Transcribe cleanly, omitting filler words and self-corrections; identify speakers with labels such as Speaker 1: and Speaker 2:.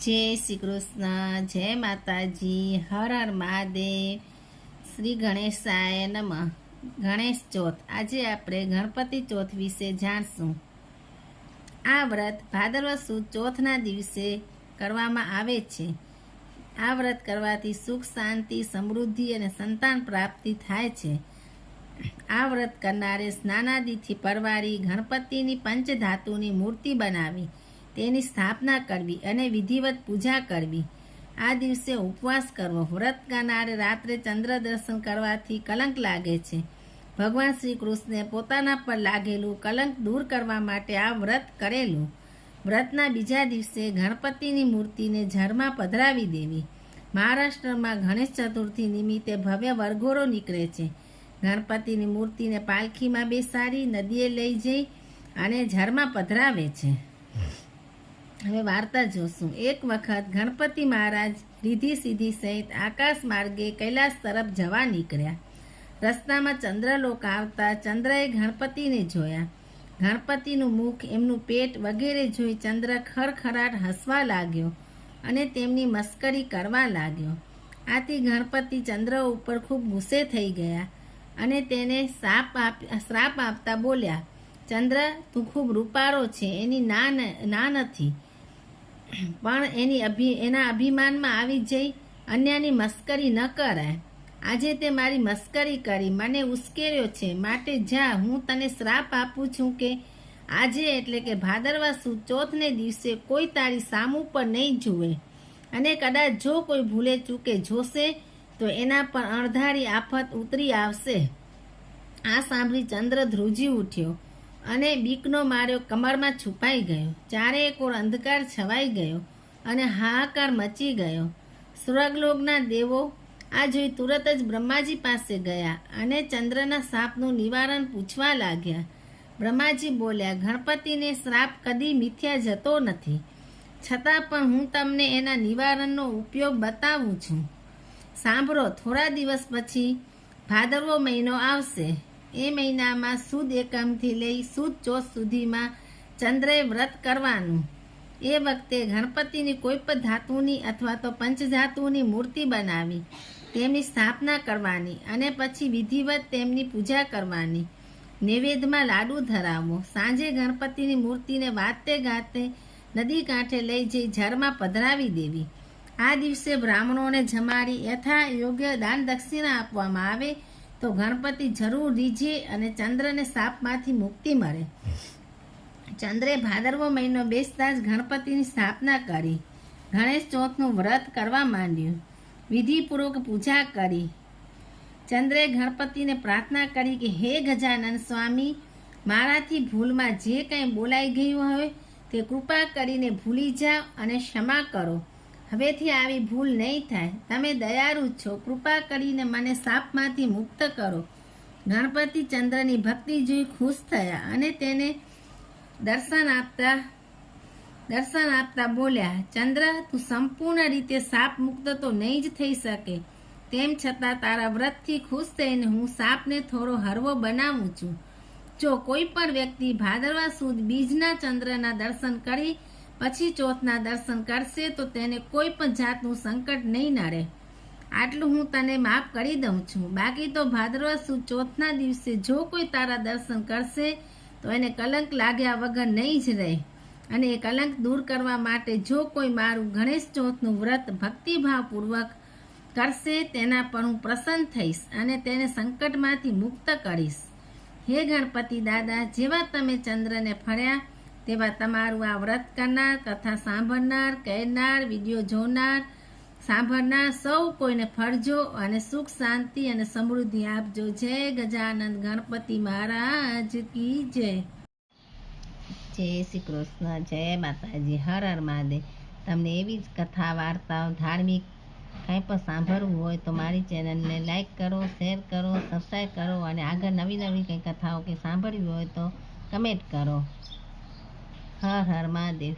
Speaker 1: જય શ્રી કૃષ્ણ, જય માતાજી, હર હર મહાદેવ, શ્રી ગણેશાય નમઃ. ગણેશ ચોથ. આજે આપણે ગણપતિ ચોથ વિશે જાણશું. આ વ્રત ભાદરવા સુદ ચોથના દિવસે કરવામાં આવે છે. આ વ્રત કરવાથી સુખ, શાંતિ, સમૃદ્ધિ અને સંતાન પ્રાપ્તિ થાય છે. આ વ્રત કરનારે સ્નાનાદિથી પરવારી ગણપતિની પંચધાતુની મૂર્તિ બનાવી તેની સ્થાપના કરવી અને વિધિવત પૂજા કરવી. આ દિવસે ઉપવાસ કરવો. વ્રત કરનારે રાત્રે ચંદ્ર દર્શન કરવાથી કલંક લાગે છે. ભગવાન શ્રી કૃષ્ણે પોતાના પર લાગેલું કલંક દૂર કરવા માટે આ વ્રત કરેલું. વ્રતના બીજા દિવસે ગણપતિની મૂર્તિને ઝરમાં પધરાવી દેવી. મહારાષ્ટ્રમાં ગણેશ ચતુર્થી નિમિત્તે ભવ્ય વરઘોડો નીકળે છે. ગણપતિની મૂર્તિને પાલખીમાં બેસાડી નદીએ લઈ જઈ અને ઝરમાં પધરાવે છે. હવે વાર્તા જોશું. એક વખત ગણપતિ મહારાજ રીધિ સિદ્ધિ સહિત આકાશ માર્ગે કૈલાસ તરફ જવા નીકળ્યા. રસ્તામાં ચંદ્રલોક આવતા ચંદ્રએ ગણપતિને જોયા. ગણપતિનું મુખ, એમનું પેટ વગેરે જોઈ ચંદ્ર ખડખડાટ હસવા લાગ્યો અને તેમની મસ્કરી કરવા લાગ્યો. આથી ગણપતિ ચંદ્ર ઉપર ખૂબ ગુસ્સે થઈ ગયા અને તેને શ્રાપ આપતા બોલ્યા, ચંદ્ર, તું ખૂબ રૂપાળો છે, એની ના નથી, પણ એના અભિમાનમાં આવી જઈ અન્યની મસ્કરી ન કરાય. આજે તે મારી મસ્કરી કરી મને ઉશ્કેર્યો છે, માટે જા, હું તને શ્રાપ આપું છું કે આજે એટલે કે ભાદરવા સુદ ચોથને દિવસે કોઈ તારી સામું પર નહીં જુએ અને કદાચ જો કોઈ ભૂલે ચૂકે જોશે તો એના પર અણધારી આફત ઉતરી આવશે. આ સાંભળી ચંદ્ર ધ્રુજી ઉઠ્યો અને બીકનો માર્યો કમરમાં છુપાઈ ગયો. ચારેય કોર અંધકાર છવાઈ ગયો અને હાહાકાર મચી ગયો. સ્વર્ગલોકના દેવો આ જોઈ તુરત જ બ્રહ્માજી પાસે ગયા અને ચંદ્રના શાપનું નિવારણ પૂછવા લાગ્યા. બ્રહ્માજી બોલ્યા, ગણપતિને શ્રાપ કદી મિથ્યા જતો નથી, છતાં પણ હું તમને એના નિવારણનો ઉપયોગ બતાવું છું. સાંભળો, થોડા દિવસ પછી ભાદરવો મહિનો આવશે. એ મહિનામાં સુદ એકમથી લઈ સુદ ચોથ સુધીમાં ચંદ્રએ વ્રત કરવાનું. એ વખતે ગણપતિની કોઈ પણ ધાતુની અથવા તો પંચધાતુની મૂર્તિ બનાવી તેમની સ્થાપના કરવાની અને પછી વિધિવત તેમની પૂજા કરવાની. નૈવેદ્યમાં લાડુ ધરાવવો. સાંજે ગણપતિની મૂર્તિને વાતે ગાતે નદી કાંઠે લઈ જઈ ઝરમાં પધરાવી દેવી. આ દિવસે બ્રાહ્મણોને જમાડી યથા યોગ્ય દાન દક્ષિણા આપવામાં આવે તો ગણપતિ જરૂર રીઝે અને ચંદ્રને શાપમાંથી મુક્તિ મળે. ચંદ્રે ભાદરવો મહિનો બેસતા જ ગણપતિની સ્થાપના કરી. ગણેશ ચોથનું વ્રત કરવા માંડ્યું. વિધિપૂર્વક પૂજા કરી. ચંદ્રે ગણપતિને પ્રાર્થના કરી કે હે ગજાનન સ્વામી, મારાથી ભૂલમાં જે કંઈ બોલાઈ ગયું હોય તે કૃપા કરીને ભૂલી જાઓ અને ક્ષમા કરો. હવેથી આવી ભૂલ નહીં થાય. તમે દયાળુ છો, કૃપા કરીને મને શાપમાંથી મુક્ત કરો. ગણપતિ ચંદ્રની ભક્તિ જોઈ ખુશ થયા અને તેને દર્શન આપતા બોલ્યા, ચંદ્ર, તું સંપૂર્ણ રીતે શાપ મુક્ત તો નહીં જ થઈ શકે, તેમ છતાં તારા વ્રતથી ખુશ થઈને હું શાપને થોડો હળવો બનાવું છું. જો કોઈ પણ વ્યક્તિ ભાદરવા સુદ બીજના ચંદ્રના દર્શન કરી પછી ચોથના દર્શન કરશે તો તેને કોઈ પણ જાતનું સંકટ નહીં નડે. આટલું હું તને માફ કરી દઉં છું. બાકી તો ભાદરવા સુદ ચોથના દિવસે જો કોઈ તારા દર્શન કરશે તો એને કલંક લાગ્યા વગર નહીં જ રહે. અને એ કલંક દૂર કરવા માટે જો કોઈ મારું ગણેશ ચોથનું વ્રત ભક્તિભાવપૂર્વક કરશે તેના પર હું પ્રસન્ન થઈશ અને તેને સંકટમાંથી મુક્ત કરીશ. હે ગણપતિ દાદા, જેવા તમે ચંદ્રને ફળ્યા તેવા તમારું આ વ્રત કરનાર, કથા સાંભળનાર, કહેનાર, વિડીયો જોનાર, સાંભળનાર સૌ કોઈને ફળજો અને સુખ, શાંતિ અને સમૃદ્ધિ આપજો. જય ગજાનંદ ગણપતિ મહારાજ કી જય. જય શ્રી કૃષ્ણ, જય માતાજી, હર હર મહાદેવ. તમને એવી જ કથા, વાર્તાઓ, ધાર્મિક કંઈ પણ સાંભળવું હોય તો મારી ચેનલને લાઈક કરો, શેર કરો, સબસ્ક્રાઈબ કરો અને આગળ નવી કંઈ કથાઓ કે સાંભળવી હોય તો કમેન્ટ કરો. હર હર મહાદેવ.